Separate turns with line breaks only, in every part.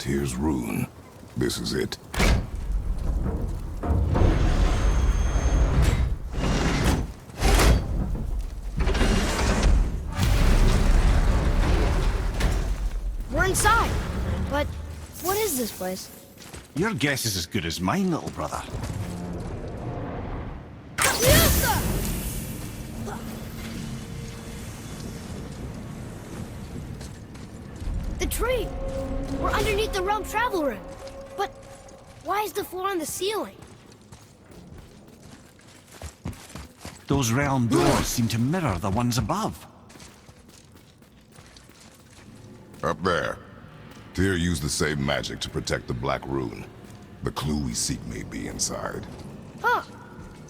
Tyr's rune. This is it.
We're inside. But what is this place?
Your guess is as good as mine, little brother.
The tree! We're underneath the realm travel room. But why is the floor on the ceiling?
Those realm doors seem to mirror the ones above.
Up there. Tyr used the same magic to protect the Black Rune. The clue we seek may be inside.
Huh.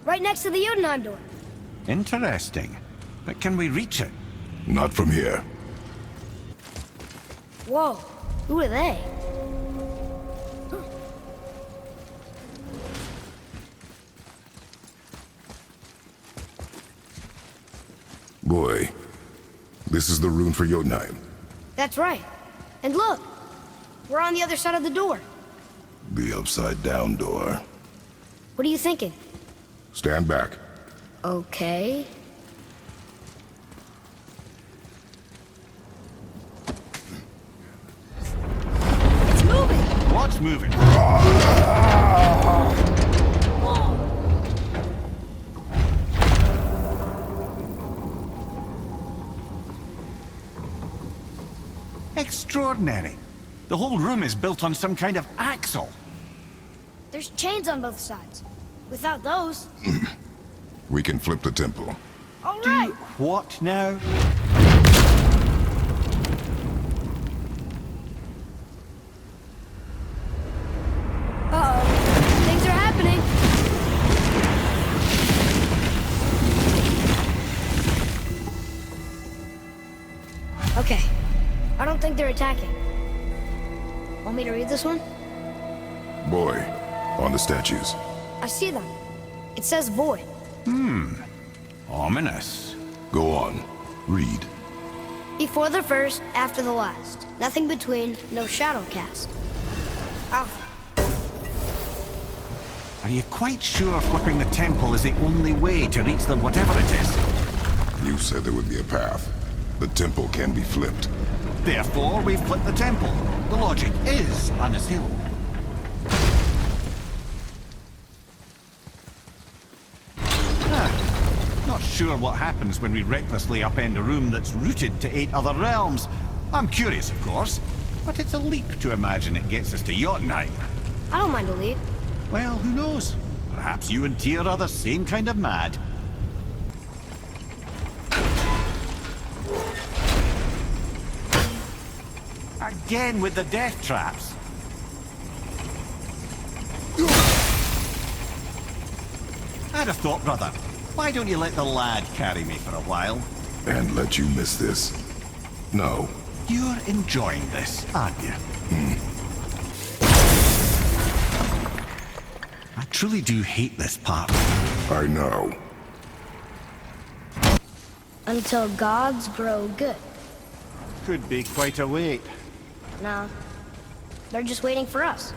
Right next to the Jotunheim door.
Interesting. But can we reach it?
Not from here.
Whoa. Who are they?
Boy, this is the rune for Jotunheim.
That's right. And look. We're on the other side of the door.
The upside-down door.
What are you thinking?
Stand back.
Okay. It's moving!
What's moving? Extraordinary. The whole room is built on some kind of axle.
There's chains on both sides. Without those...
We can flip the temple.
All right!
What now?
Uh-oh. Things are happening. Okay. I don't think they're attacking. Want me to read this one?
Boy, on the statues.
I see them. It says void.
Ominous.
Go on. Read.
Before the first, after the last. Nothing between, no shadow cast. Alpha.
Are you quite sure flipping the temple is the only way to reach the whatever it is?
You said there would be a path. The temple can be flipped.
Therefore, we flip the temple. The logic is unassailable. Not sure what happens when we recklessly upend a room that's rooted to 8 other realms. I'm curious, of course, but it's a leap to imagine it gets us to Jotunheim.
I don't mind a lead.
Well, who knows? Perhaps you and Tyr are the same kind of mad. Again with the death traps. I'd have thought, brother. Why don't you let the lad carry me for a while?
And let you miss this. No.
You're enjoying this, aren't you? I truly do hate this part.
I know.
Until gods grow good.
Could be quite a wait.
No. They're just waiting for us.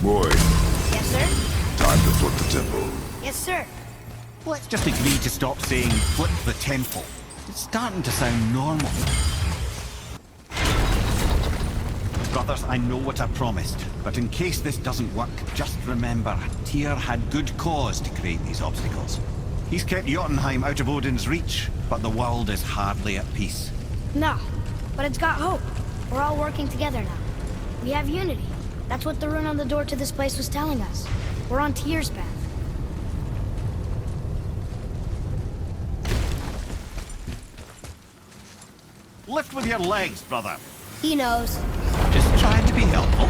Boy,
Yes, sir?
time to flip the temple.
Yes, sir.
Let's just agree to stop saying flip the temple. It's starting to sound normal. Brothers, I know what I promised, but in case this doesn't work, just remember, Tyr had good cause to create these obstacles. He's kept Jotunheim out of Odin's reach, but the world is hardly at peace.
No. But it's got hope. We're all working together now. We have unity. That's what the rune on the door to this place was telling us. We're on Tyr's path.
Lift with your legs, brother.
He knows.
Just trying to be helpful.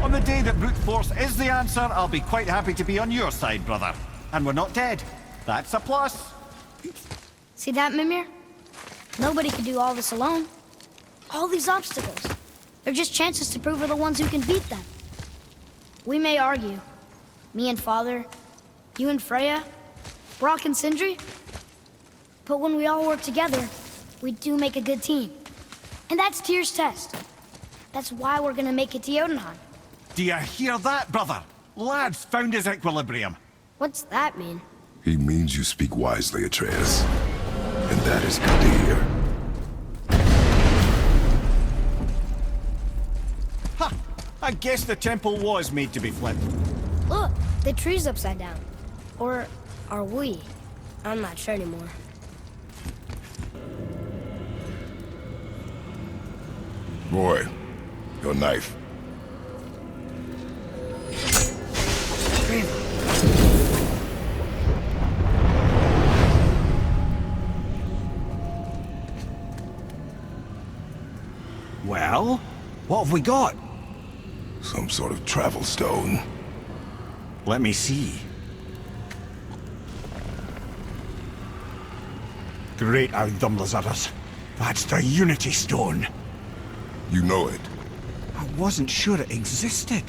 On the day that brute force is the answer, I'll be quite happy to be on your side, brother. And we're not dead. That's a plus.
See that, Mimir? Nobody could do all this alone. All these obstacles. They're just chances to prove we're the ones who can beat them. We may argue. Me and Father, you and Freya, Brock and Sindri. But when we all work together, we do make a good team. And that's Tyr's test. That's why we're gonna make it to Jotunheim.
Do you hear that, brother? Lad's found his equilibrium.
What's that mean?
He means you speak wisely, Atreus. And that is good to hear.
Ha! I guess the temple was made to be flipped.
Look, the tree's upside down. Or are we? I'm not sure anymore.
Boy, your knife.
Well, what have we got?
Some sort of travel stone.
Let me see. Great Audumlazaras. That's the Unity Stone.
You know it.
I wasn't sure it existed.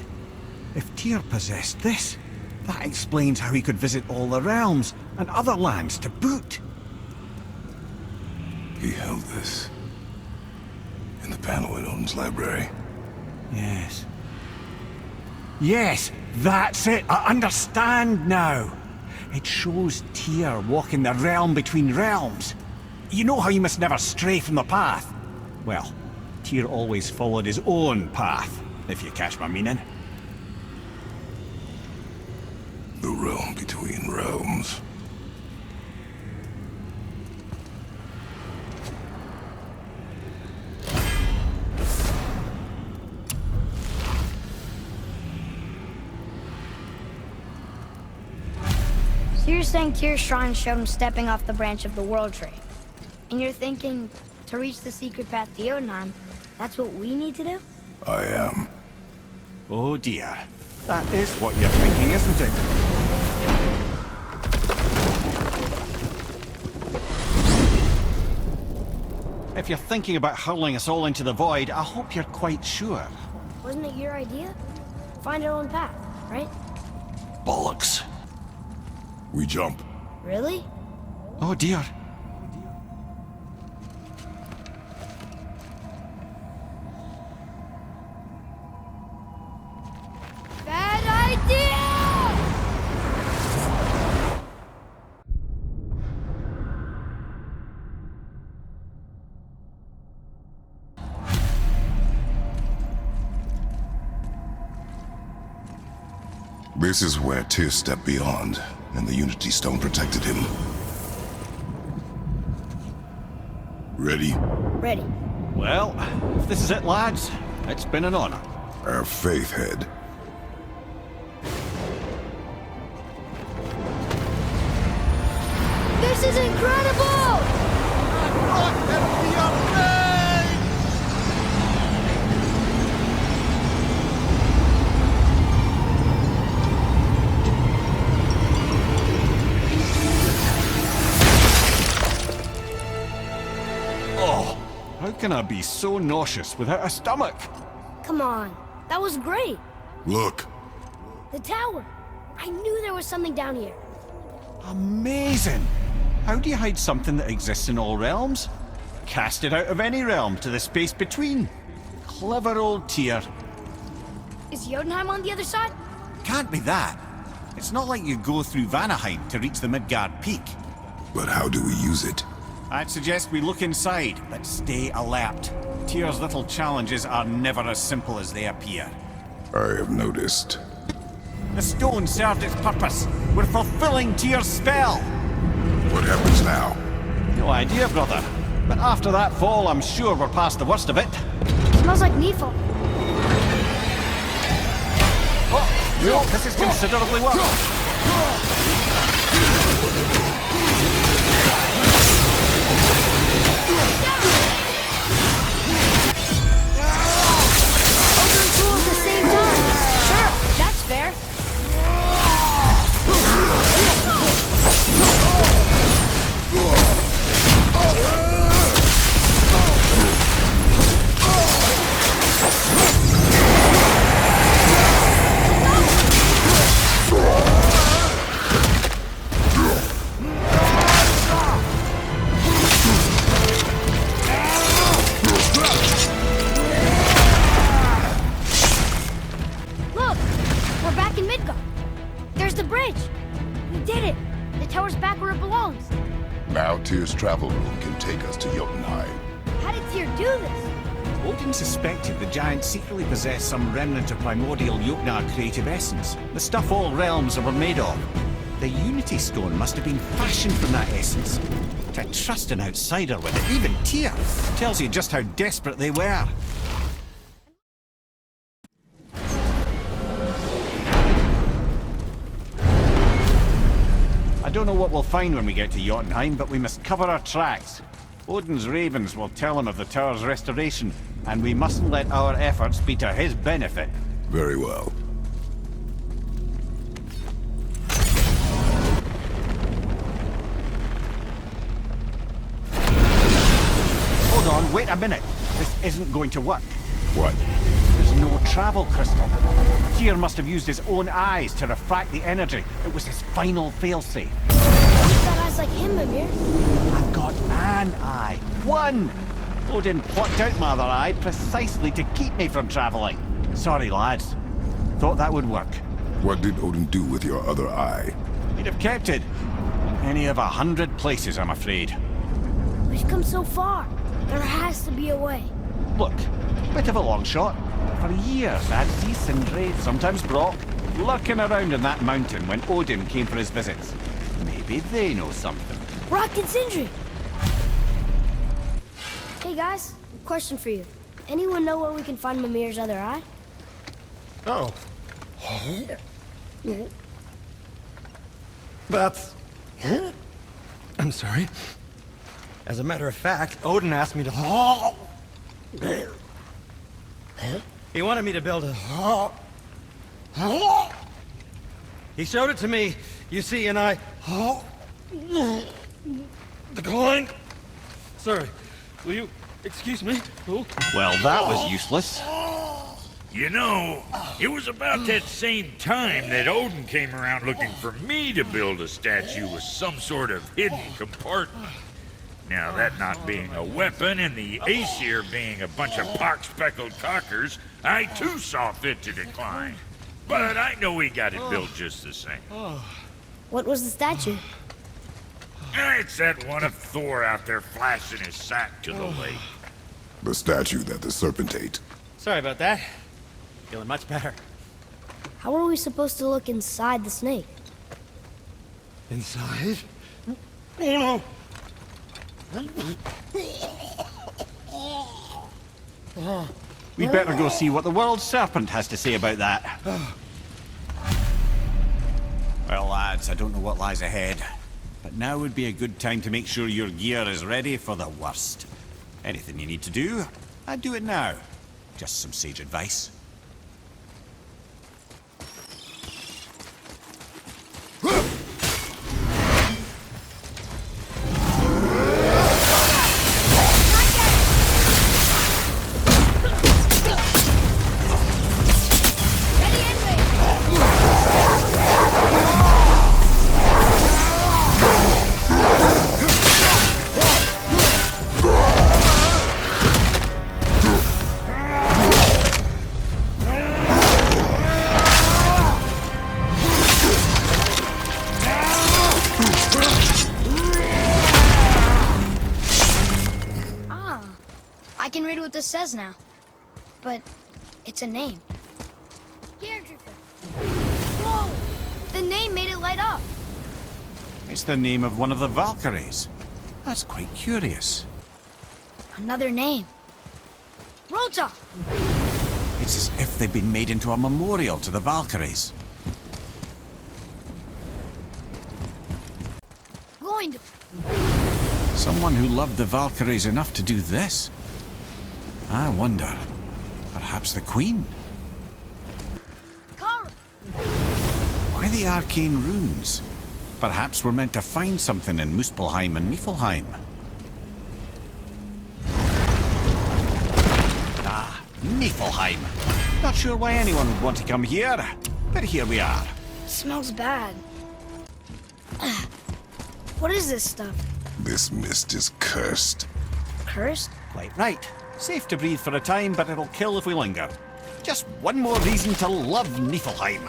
If Tyr possessed this, that explains how he could visit all the realms and other lands to boot.
He held this in the panel in Odin's library.
Yes. Yes, that's it. I understand now. It shows Tyr walking the realm between realms. You know how you must never stray from the path? Well, Tyr always followed his own path, if you catch my meaning.
The realm between realms.
So you're saying Tyr's shrine showed him stepping off the branch of the World Tree. And you're thinking, to reach the secret path to Jotunheim, that's what we need to do?
I am.
Oh dear. That is what you're thinking, isn't it? If you're thinking about hurling us all into the void, I hope you're quite sure.
Wasn't it your idea? Find our own path, right?
Bollocks.
We jump.
Really?
Oh dear.
Bad idea!
This is where Tyr stepped beyond, and the Unity Stone protected him. Ready?
Ready.
Well, if this is it, lads, it's been an honor.
Our faith head.
This is incredible!
Oh, how can I be so nauseous without a stomach?
Come on, that was great.
Look.
The tower. I knew there was something down here.
Amazing! How do you hide something that exists in all realms? Cast it out of any realm to the space between. Clever old Tyr.
Is Jotunheim on the other side?
Can't be that. It's not like you go through Vanaheim to reach the Midgard Peak.
But how do we use it?
I'd suggest we look inside, but stay alert. Tyr's little challenges are never as simple as they appear.
I have noticed.
The stone served its purpose. We're fulfilling Tyr's spell.
What happens now?
No idea, brother. But after that fall, I'm sure we're past the worst of it.
Smells like Nifl.
Oh, no, this is considerably worse.
At the same time. Sure, that's fair. Look, we're back in Midgard. There's the bridge. We did it. The tower's back where it belongs.
Now Tyr's travel room can take us to Jotunheim.
How did Tyr do this?
Odin suspected the giant secretly possessed some remnant of primordial Jotnar creative essence, the stuff all realms were made of. The Unity Stone must have been fashioned from that essence. To trust an outsider with it, even Tyr, tells you just how desperate they were. I don't know what we'll find when we get to Jotunheim, but we must cover our tracks. Odin's ravens will tell him of the tower's restoration, and we mustn't let our efforts be to his benefit.
Very well.
Hold on, wait a minute. This isn't going to work.
What?
There's no travel crystal. Tyr must have used his own eyes to refract the energy. It was his final failsafe.
You've got eyes like him, Mimir.
I've got an eye. One! Odin plucked out my other eye precisely to keep me from traveling. Sorry, lads. Thought that would work.
What did Odin do with your other eye?
He'd have kept it. In any of 100 places, I'm afraid.
We've come so far. There has to be a way.
Look, bit of a long shot. For years, I had see Sindri, sometimes Brock, lurking around in that mountain when Odin came for his visits. Maybe they know something.
Brock and Sindri. Hey guys, question for you. Anyone know where we can find Mimir's other eye?
Oh. That's... I'm sorry. As a matter of fact, Odin asked me to... He wanted me to build a... He showed it to me, you see, and I... Declined. Sorry. Will you excuse me? Oh.
Well, that was useless.
You know, it was about that same time that Odin came around looking for me to build a statue with some sort of hidden compartment. Now, that not being a weapon and the Aesir being a bunch of pock-speckled cockers, I too saw fit to decline. But I know we got it built just the same.
What was the statue?
It's that one of Thor out there flashing his sack to the lake.
The statue that the serpent ate.
Sorry about that. Feeling much better.
How are we supposed to look inside the snake?
Inside? Oh no!
We better go see what the world serpent has to say about that. Well, lads, I don't know what lies ahead, but now would be a good time to make sure your gear is ready for the worst. Anything you need to do, I'd do it now. Just some sage advice.
I can read what this says now. But it's a name. Whoa! The name made it light up.
It's the name of one of the Valkyries. That's quite curious.
Another name. Rota!
It's as if they've been made into a memorial to the Valkyries.
Going to...
Someone who loved the Valkyries enough to do this. I wonder, perhaps the Queen?
Kara!
Why the arcane runes? Perhaps we're meant to find something in Muspelheim and Niflheim. Ah, Niflheim. Not sure why anyone would want to come here, but here we are.
Smells bad. What is this stuff?
This mist is cursed.
Cursed?
Quite right. Safe to breathe for a time, but it'll kill if we linger. Just one more reason to love Niflheim.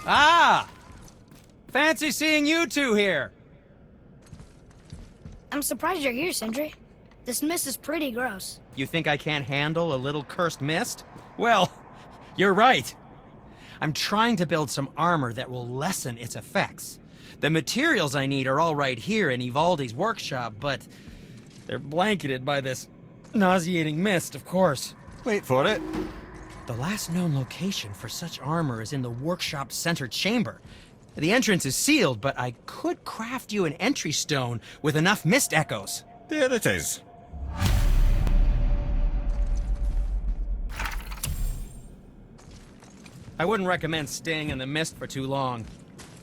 Ah! Fancy seeing you two here.
I'm surprised you're here, Sindri. This mist is pretty gross.
You think I can't handle a little cursed mist? Well, you're right. I'm trying to build some armor that will lessen its effects. The materials I need are all right here in Ivaldi's workshop, but they're blanketed by this nauseating mist, of course.
Wait for it.
The last known location for such armor is in the workshop's center chamber. The entrance is sealed, but I could craft you an entry stone with enough mist echoes.
There it is.
I wouldn't recommend staying in the mist for too long.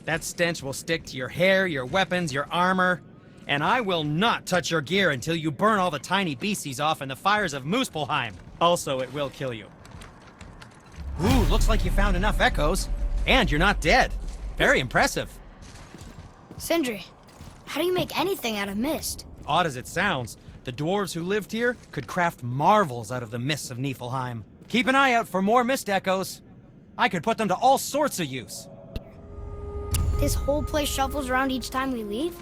That stench will stick to your hair, your weapons, your armor, and I will not touch your gear until you burn all the tiny beasties off in the fires of Muspelheim. Also, it will kill you. Ooh, looks like you found enough echoes, and you're not dead. Very impressive.
Sindri, how do you make anything out of mist?
Odd as it sounds, the dwarves who lived here could craft marvels out of the mists of Niflheim. Keep an eye out for more mist echoes. I could put them to all sorts of use.
This whole place shuffles around each time we leave?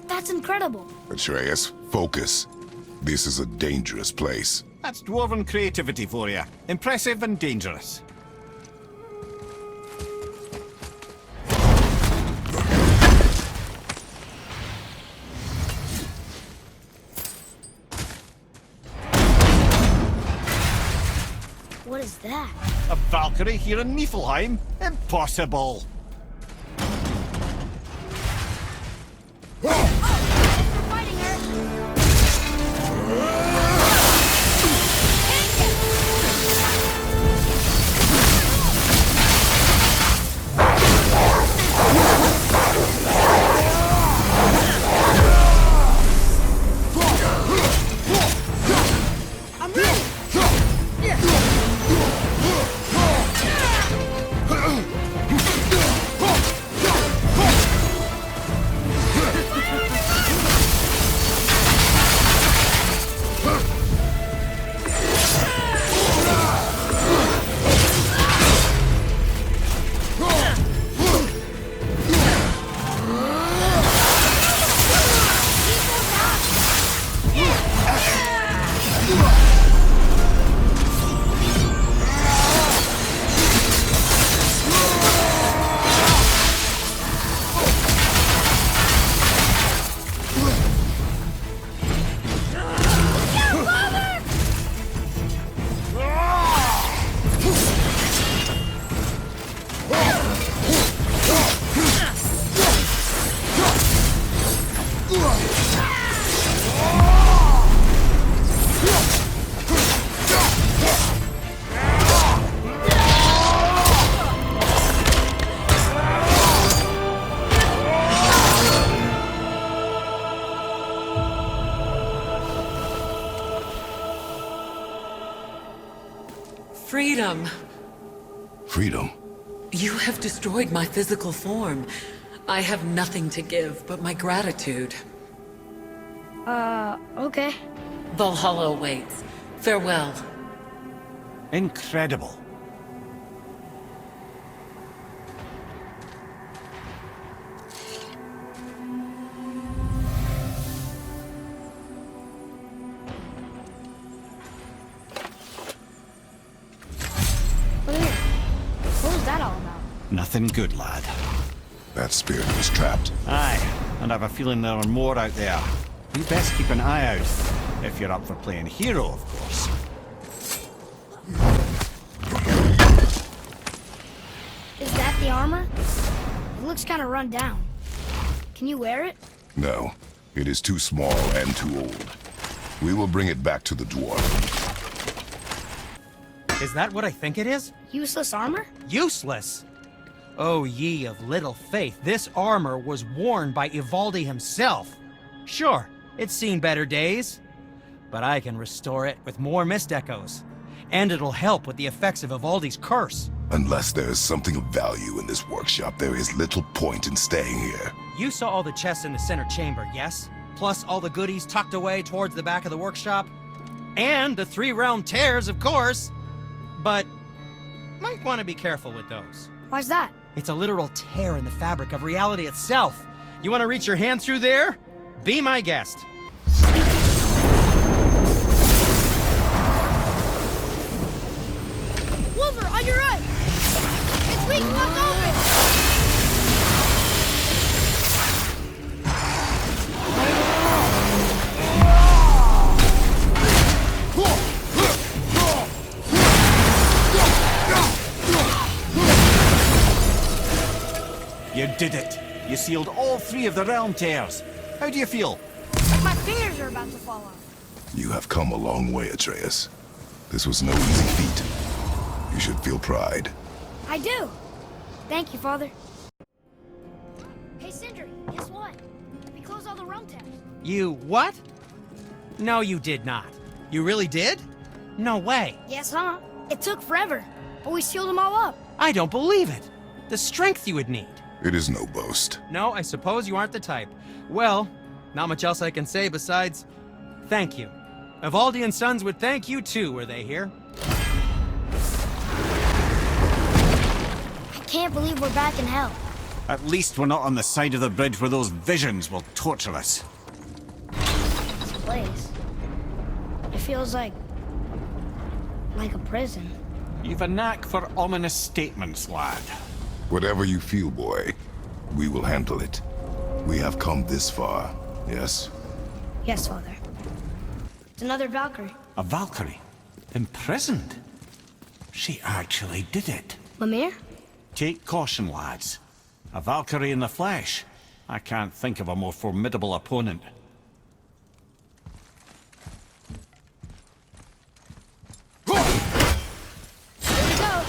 That's incredible.
Atreus, focus. This is a dangerous place.
That's dwarven creativity for you. Impressive and dangerous.
What is that?
A Valkyrie here in Niflheim? Impossible!
We're fighting her! I'm ready!
Freedom.
Freedom.
You have destroyed my physical form. I have nothing to give but my gratitude.
Okay.
Valhalla awaits. Farewell.
Incredible.
Look here. What was that all about?
Nothing good, lad.
That spirit was trapped.
Aye, and I've a feeling there are more out there. You best keep an eye out. If you're up for playing hero, of course.
Is that the armor? It looks kind of run down. Can you wear it?
No, it is too small and too old. We will bring it back to the dwarf.
Is that what I think it is?
Useless armor?
Useless! Oh, ye of little faith, this armor was worn by Ivaldi himself. Sure, it's seen better days, but I can restore it with more mist echoes. And it'll help with the effects of Ivaldi's curse.
Unless there is something of value in this workshop, there is little point in staying here.
You saw all the chests in the center chamber, yes? Plus all the goodies tucked away towards the back of the workshop? And the 3 round tears, of course! But might want to be careful with those.
Why's that?
It's a literal tear in the fabric of reality itself. You want to reach your hand through there? Be my guest.
Wolver, on your right! It's weak, look open!
You did it! You sealed all 3 of the realm tears. How do you feel?
My fingers are about to fall off.
You have come a long way, Atreus. This was no easy feat. You should feel pride.
I do. Thank you, Father. Hey, Sindri, guess what? We closed all the realm tabs.
You what? No, you did not. You really did? No way.
Yes, huh? It took forever, but we sealed them all up.
I don't believe it. The strength you would need.
It is no boast.
No, I suppose you aren't the type. Well, not much else I can say besides thank you. Ivaldi and Sons would thank you too, were they here.
I can't believe we're back in hell.
At least we're not on the side of the bridge where those visions will torture us.
This place. It feels like a prison.
You've a knack for ominous statements, lad.
Whatever you feel, boy, we will handle it. We have come this far, yes?
Yes, Father. It's another Valkyrie.
A Valkyrie? Imprisoned? She actually did it.
Mimir?
Take caution, lads. A Valkyrie in the flesh. I can't think of a more formidable opponent.
Here we go.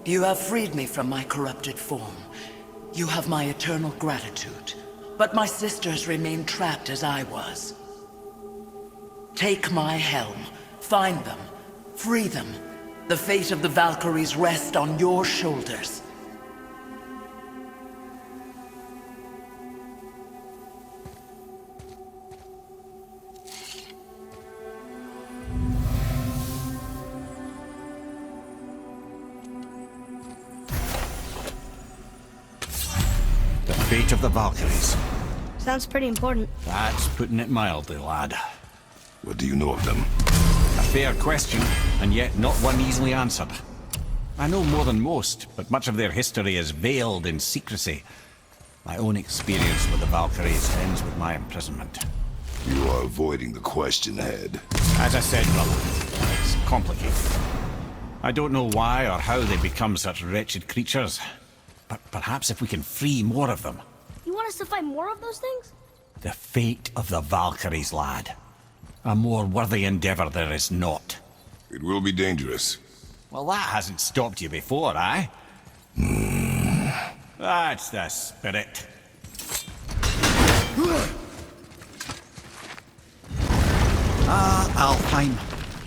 You have freed me from my corrupted form. You have my eternal gratitude. But my sisters remain trapped as I was. Take my helm. Find them. Free them. The fate of the Valkyries rests on your shoulders.
The fate of the Valkyries.
Sounds pretty important.
That's putting it mildly, lad.
What do you know of them?
A fair question, and yet not one easily answered. I know more than most, but much of their history is veiled in secrecy. My own experience with the Valkyries ends with my imprisonment.
You are avoiding the question, Head.
As I said, brother, it's complicated. I don't know why or how they become such wretched creatures, but perhaps if we can free more of them.
You want us to fight more of those things?
The fate of the Valkyries, lad. A more worthy endeavor there is not.
It will be dangerous.
Well, that hasn't stopped you before, eh? That's the spirit. Alfheim.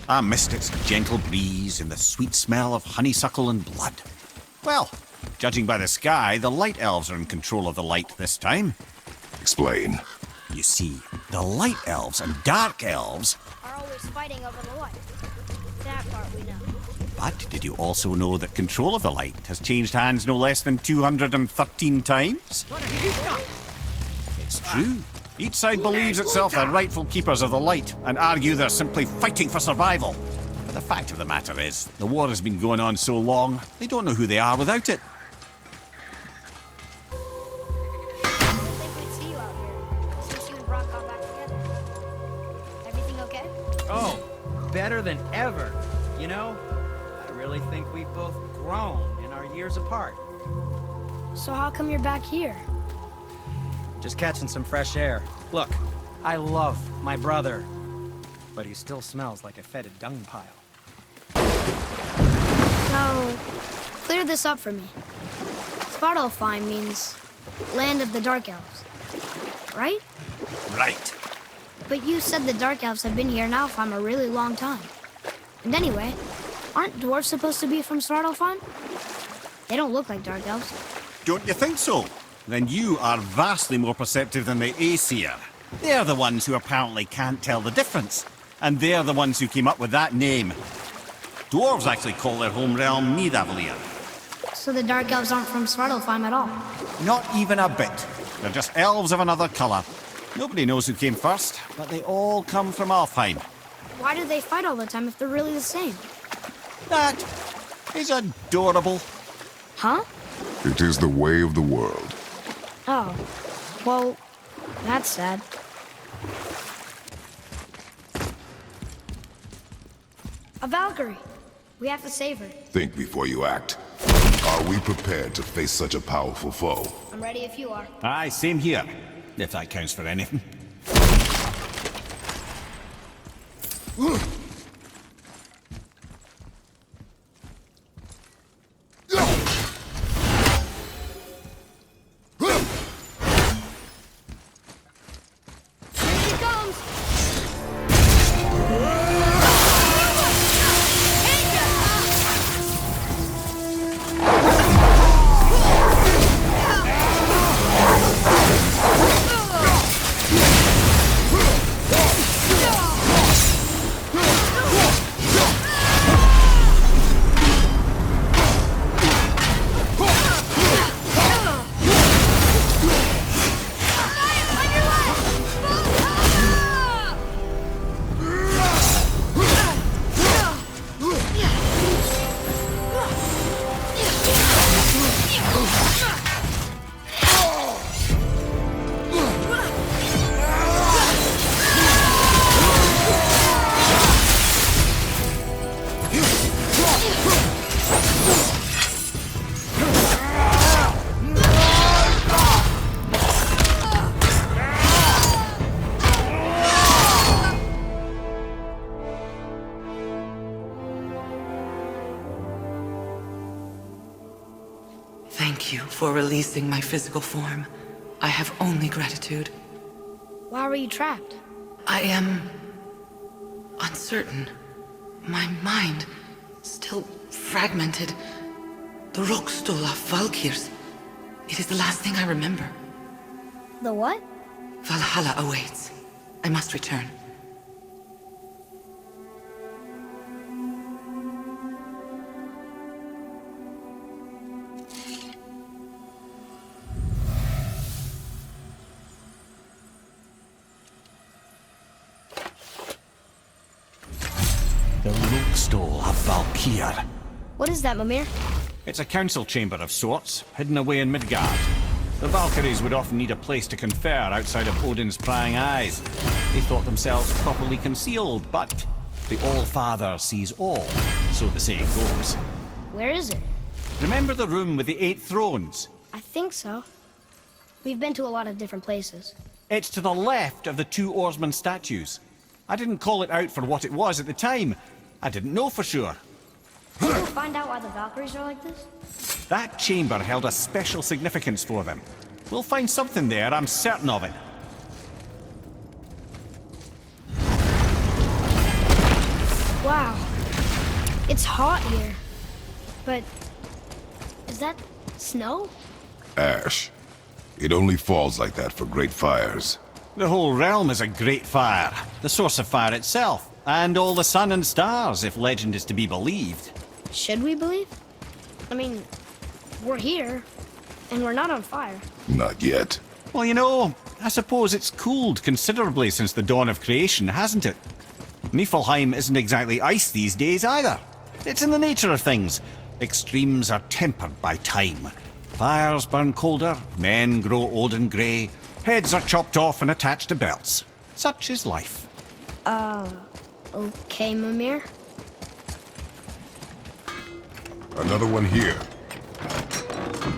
I missed its gentle breeze and the sweet smell of honeysuckle and blood. Well, judging by the sky, the Light Elves are in control of the light this time.
Explain.
You see, the Light Elves and Dark Elves...
Are always fighting over the light. That part we know.
But did you also know that control of the light has changed hands no less than 213 times? It's true. Each side believes itself the rightful keepers of the light and argue they're simply fighting for survival. But the fact of the matter is, the war has been going on so long, they don't know who they are without it.
I didn't think we'd see you out here. Since you and Brock got back together. Everything okay?
Oh, better than ever. You know, I really think we've both grown in our years apart.
So how come you're back here?
Just catching some fresh air. Look, I love my brother, but he still smells like a fetid dung pile.
Now, clear this up for me. Svartalfheim means land of the Dark Elves, right?
Right.
But you said the Dark Elves have been here in Alfheim a really long time. And anyway, aren't dwarves supposed to be from Svartalfheim? They don't look like Dark Elves.
Don't you think so? Then you are vastly more perceptive than the Aesir. They're the ones who apparently can't tell the difference. And they're the ones who came up with that name. Dwarves actually call their home realm Nidavellir.
So the Dark Elves aren't from Svartalfheim at all.
Not even a bit. They're just elves of another colour. Nobody knows who came first, but they all come from Alfheim.
Why do they fight all the time if they're really the same?
That is adorable.
Huh?
It is the way of the world.
Oh. Well, that's sad. A Valkyrie. We have to save her.
Think before you act. Are we prepared to face such a powerful foe?
I'm ready if you are.
Aye, same here. If that counts for anything.
Here she comes!
Thank you for releasing my physical form. I have only gratitude.
Why were you trapped?
I am uncertain. My mind still fragmented. The Rokstol of Valkyrs. It is the last thing I remember.
The what?
Valhalla awaits. I must return.
The Rokstol of Valkyr.
What is that, Mimir?
It's a council chamber of sorts, hidden away in Midgard. The Valkyries would often need a place to confer outside of Odin's prying eyes. They thought themselves properly concealed, but the All-Father sees all, so the saying goes.
Where is it?
Remember the room with the 8 thrones?
I think so. We've been to a lot of different places.
It's to the left of the 2 oarsman statues. I didn't call it out for what it was at the time. I didn't know for sure.
Did we find out why the Valkyries are like this?
That chamber held a special significance for them. We'll find something there, I'm certain of it.
Wow. It's hot here. But... is that snow?
Ash. It only falls like that for great fires.
The whole realm is a great fire. The source of fire itself. And all the sun and stars, if legend is to be believed.
Should we believe? I mean, we're here, and we're not on fire.
Not yet.
Well, you know, I suppose it's cooled considerably since the dawn of creation, hasn't it? Niflheim isn't exactly ice these days either. It's in the nature of things. Extremes are tempered by time. Fires burn colder, men grow old and grey, heads are chopped off and attached to belts. Such is life.
Okay, Mimir.
Another one here.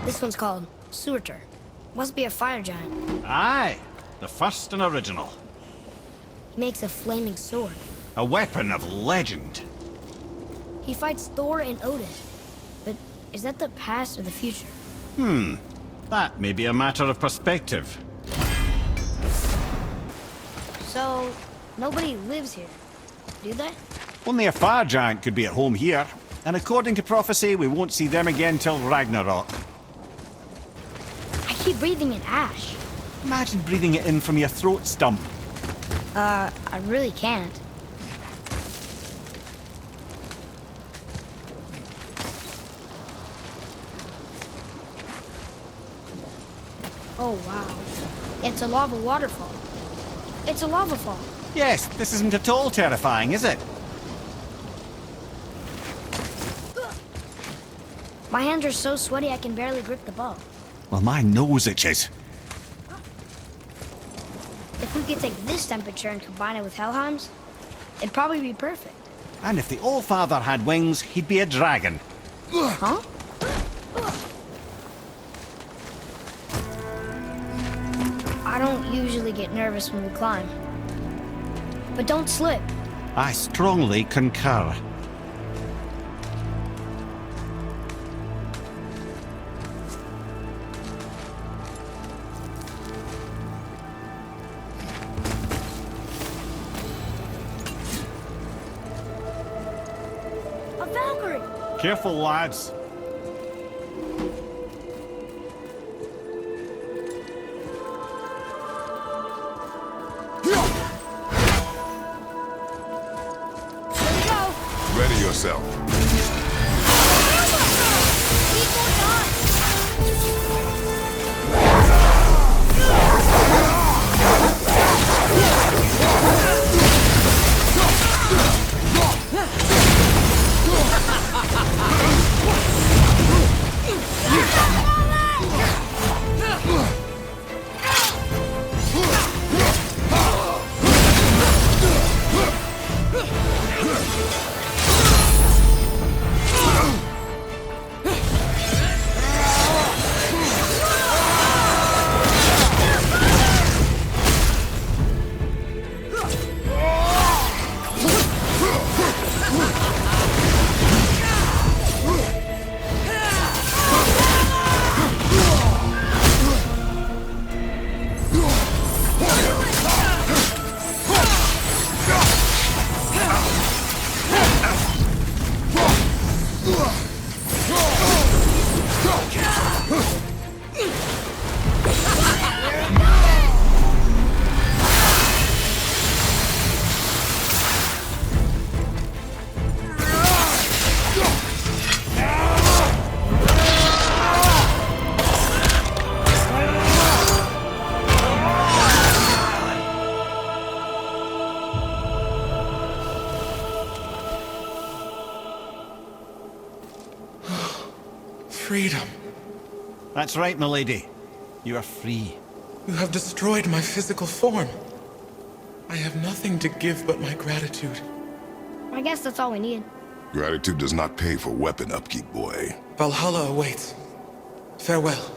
This one's called Surtur. Must be a fire giant.
Aye, the first and original.
He makes a flaming sword.
A weapon of legend.
He fights Thor and Odin. But is that the past or the future?
That may be a matter of perspective.
So, nobody lives here, do they?
Only a fire giant could be at home here. And according to prophecy, we won't see them again till Ragnarok.
I keep breathing in ash.
Imagine breathing it in from your throat stump.
I really can't. Oh, wow. It's a lava waterfall. It's a lava fall.
Yes, this isn't at all terrifying, is it?
My hands are so sweaty I can barely grip the bow.
Well, my nose itches.
If we could take this temperature and combine it with Helheim's, it'd probably be perfect.
And if the Allfather had wings, he'd be a dragon.
Huh? I don't usually get nervous when we climb. But don't slip.
I strongly concur.
A Valkyrie!
Careful, lads.
Here we go!
Ready yourself.
Keep going on!
Freedom.
That's right, milady. You are free.
You have destroyed my physical form. I have nothing to give but my gratitude.
I guess that's all we need.
Gratitude does not pay for weapon upkeep, boy.
Valhalla awaits. Farewell.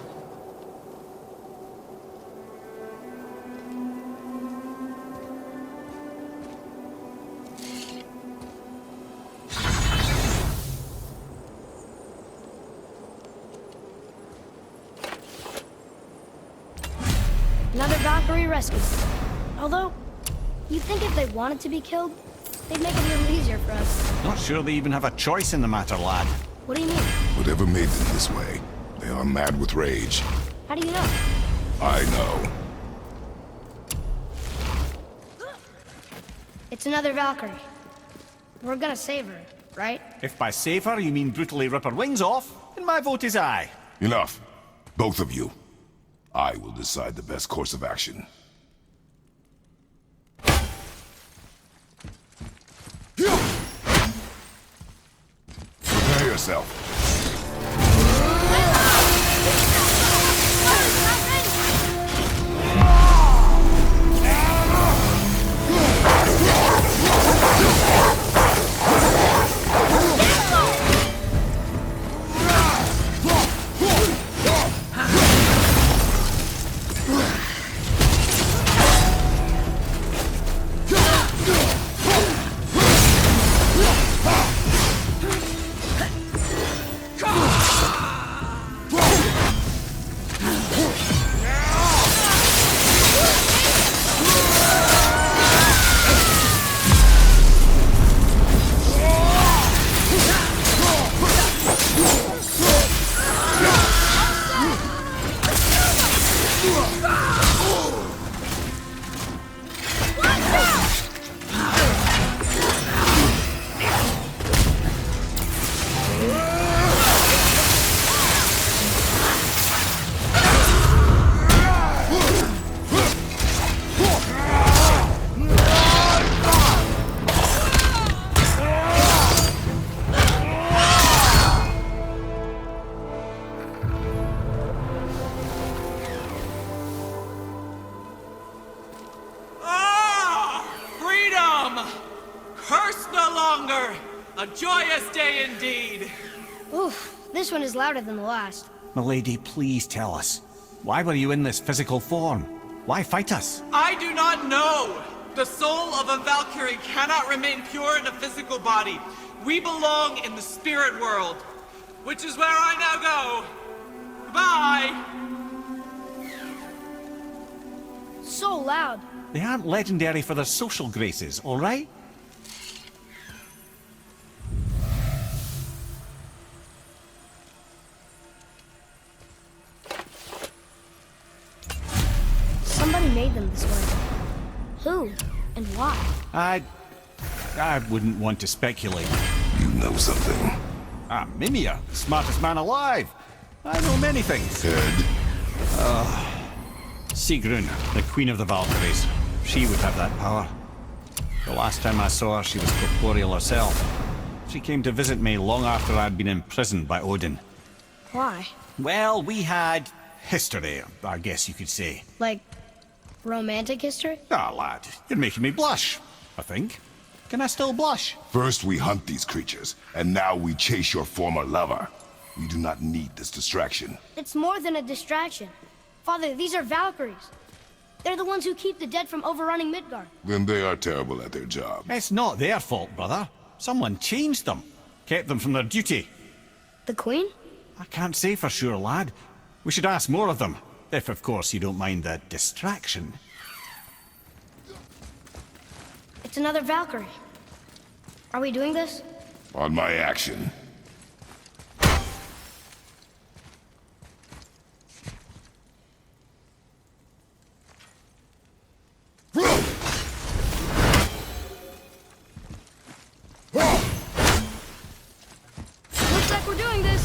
Another Valkyrie rescued. Although, you'd think if they wanted to be killed, they'd make it a little easier for us.
Not sure they even have a choice in the matter, lad.
What do you mean?
Whatever made them this way, they are mad with rage.
How do you know?
I know.
It's another Valkyrie. We're gonna save her, right?
If by save her you mean brutally rip her wings off, then my vote is aye.
Enough. Both of you. I will decide the best course of action. Prepare yourself.
A joyous day indeed!
Oof, this one is louder than the last.
Milady, please tell us. Why were you in this physical form? Why fight us?
I do not know! The soul of a Valkyrie cannot remain pure in a physical body. We belong in the spirit world, which is where I now go. Goodbye!
So loud.
They aren't legendary for their social graces, all right?
Somebody made them this way. Who? And why?
I wouldn't want to speculate.
You know something.
Mimir, the smartest man alive. I know many things.
Head.
Sigrun, the Queen of the Valkyries. She would have that power. The last time I saw her, she was corporeal herself. She came to visit me long after I'd been imprisoned by Odin.
Why?
Well, we had history, I guess you could say.
Like, romantic history?
Ah, lad, you're making me blush, I think. Can I still blush?
First we hunt these creatures, and now we chase your former lover. We do not need this distraction.
It's more than a distraction. Father, these are Valkyries. They're the ones who keep the dead from overrunning Midgard.
Then they are terrible at their job.
It's not their fault, brother. Someone changed them. Kept them from their duty.
The Queen?
I can't say for sure, lad. We should ask more of them. If, of course, you don't mind the distraction.
It's another Valkyrie. Are we doing this?
On my action.
Looks like we're doing this.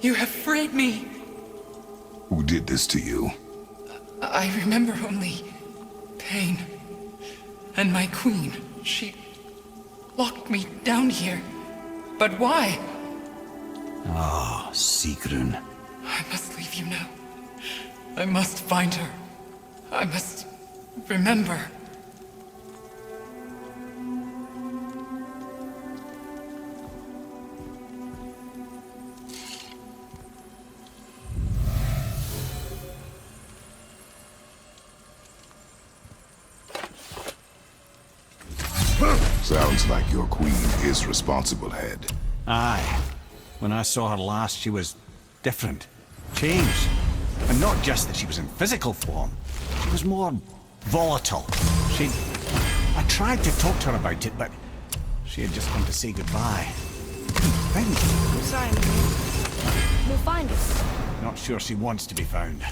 You have freed me.
Who did this to you?
I remember only pain. And my queen, she locked me down here. But why?
Ah, Sigrun.
I must leave you now. I must find her. I must remember.
Sounds like your queen is responsible, Head.
Aye. When I saw her last, she was different. Changed. And not just that she was in physical form. She was more volatile. I tried to talk to her about it, but she had just come to say goodbye. Couldn't think.
I'm sorry, Mimir. We'll find her.
Not sure she wants to be found.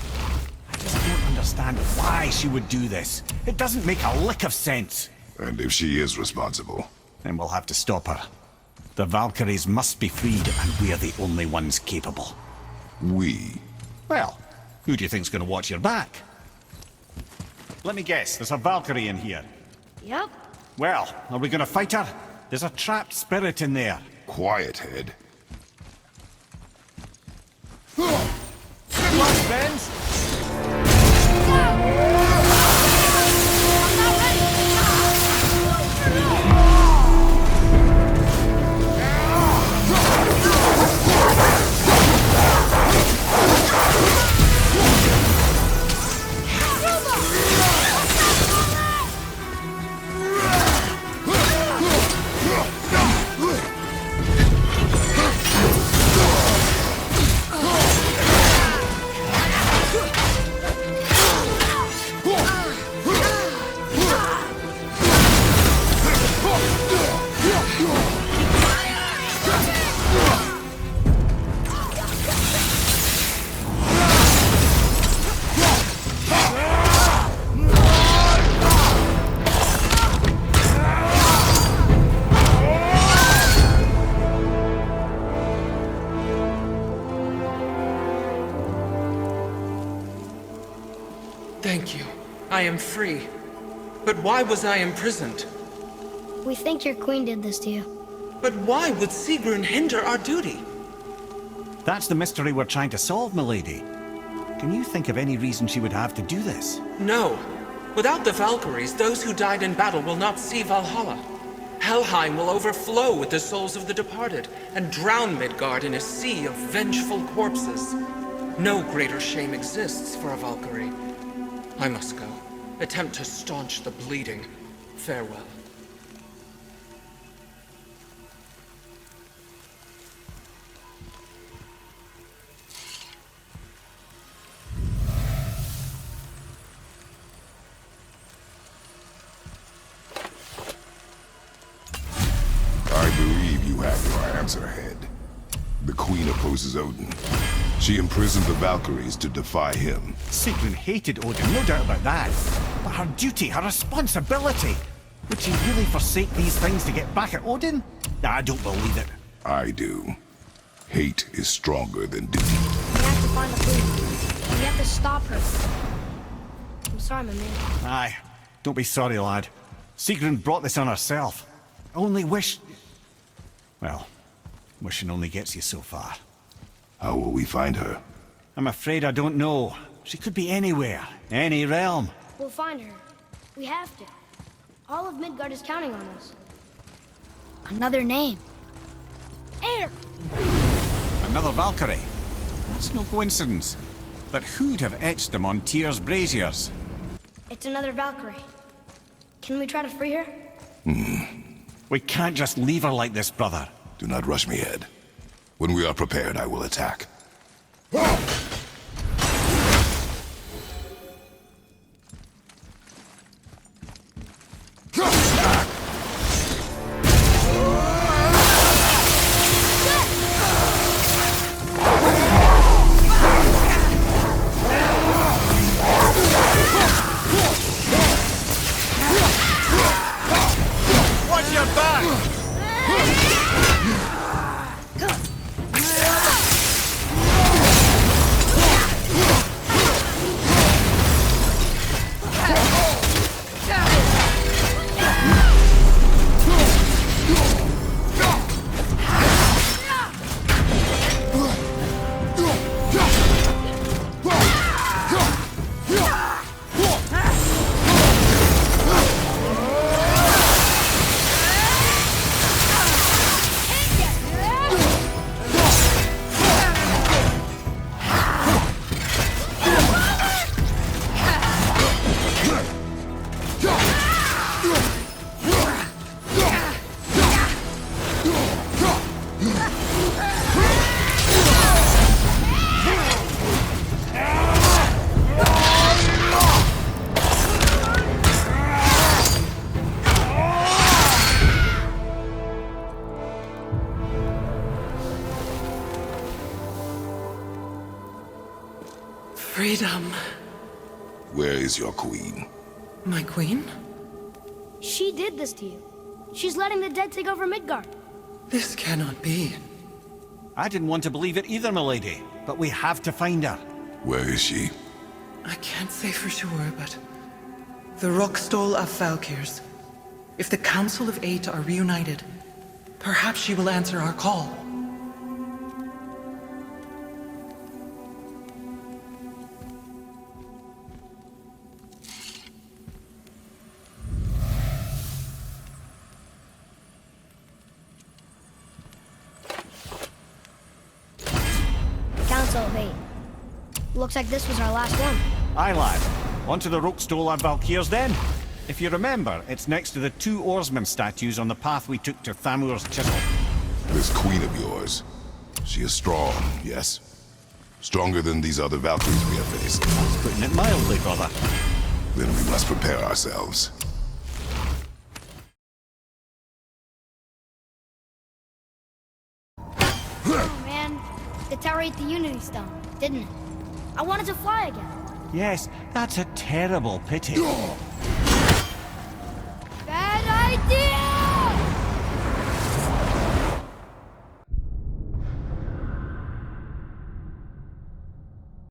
I just don't understand why she would do this. It doesn't make a lick of sense.
And if she is responsible?
Then we'll have to stop her. The Valkyries must be freed, and we're the only ones capable.
We?
Well, who do you think's gonna watch your back? Let me guess, there's a Valkyrie in here.
Yep.
Well, are we gonna fight her? There's a trapped spirit in there.
Quiet, Head.
Good luck, friends!
Thank you. I am free. But why was I imprisoned?
We think your queen did this to you.
But why would Sigrun hinder our duty?
That's the mystery we're trying to solve, milady. Can you think of any reason she would have to do this?
No. Without the Valkyries, those who died in battle will not see Valhalla. Helheim will overflow with the souls of the departed, and drown Midgard in a sea of vengeful corpses. No greater shame exists for a Valkyrie. I must go. Attempt to staunch the bleeding. Farewell.
I believe you have your answer, Head. The Queen opposes Odin. She imprisoned the Valkyries to defy him.
Sigrun hated Odin, no doubt about that. But her duty, her responsibility. Would she really forsake these things to get back at Odin? I don't believe it.
I do. Hate is stronger than duty.
We have to find the queen. We have to stop her. I'm sorry, my man.
Aye. Don't be sorry, lad. Sigrun brought this on herself. Only wish... Well, wishing only gets you so far.
How will we find her?
I'm afraid I don't know. She could be anywhere, any realm.
We'll find her. We have to. All of Midgard is counting on us. Another name. Air!
Another Valkyrie. That's no coincidence. But who'd have etched them on Tyr's braziers?
It's another Valkyrie. Can we try to free her?
We can't just leave her like this, brother.
Do not rush me, Ed. When we are prepared, I will attack.
Watch your back!
Freedom.
Where is your queen?
My queen?
She did this to you. She's letting the dead take over Midgard.
This cannot be.
I didn't want to believe it either, milady, but we have to find her.
Where is she?
I can't say for sure, but... The Rockstol of Valkyrs. If the Council of Eight are reunited, perhaps she will answer our call.
Council of Eight. Looks like this was our last one.
Aye, lad. On to the Rookstol of Valkyrs then. If you remember, it's next to the two oarsman statues on the path we took to Thamur's chisel.
This queen of yours. She is strong, yes? Stronger than these other Valkyries we have faced.
Putting it mildly, brother.
Then we must prepare ourselves.
Oh man, the tower ate the Unity Stone, didn't it? I wanted to fly again.
Yes, that's a terrible pity.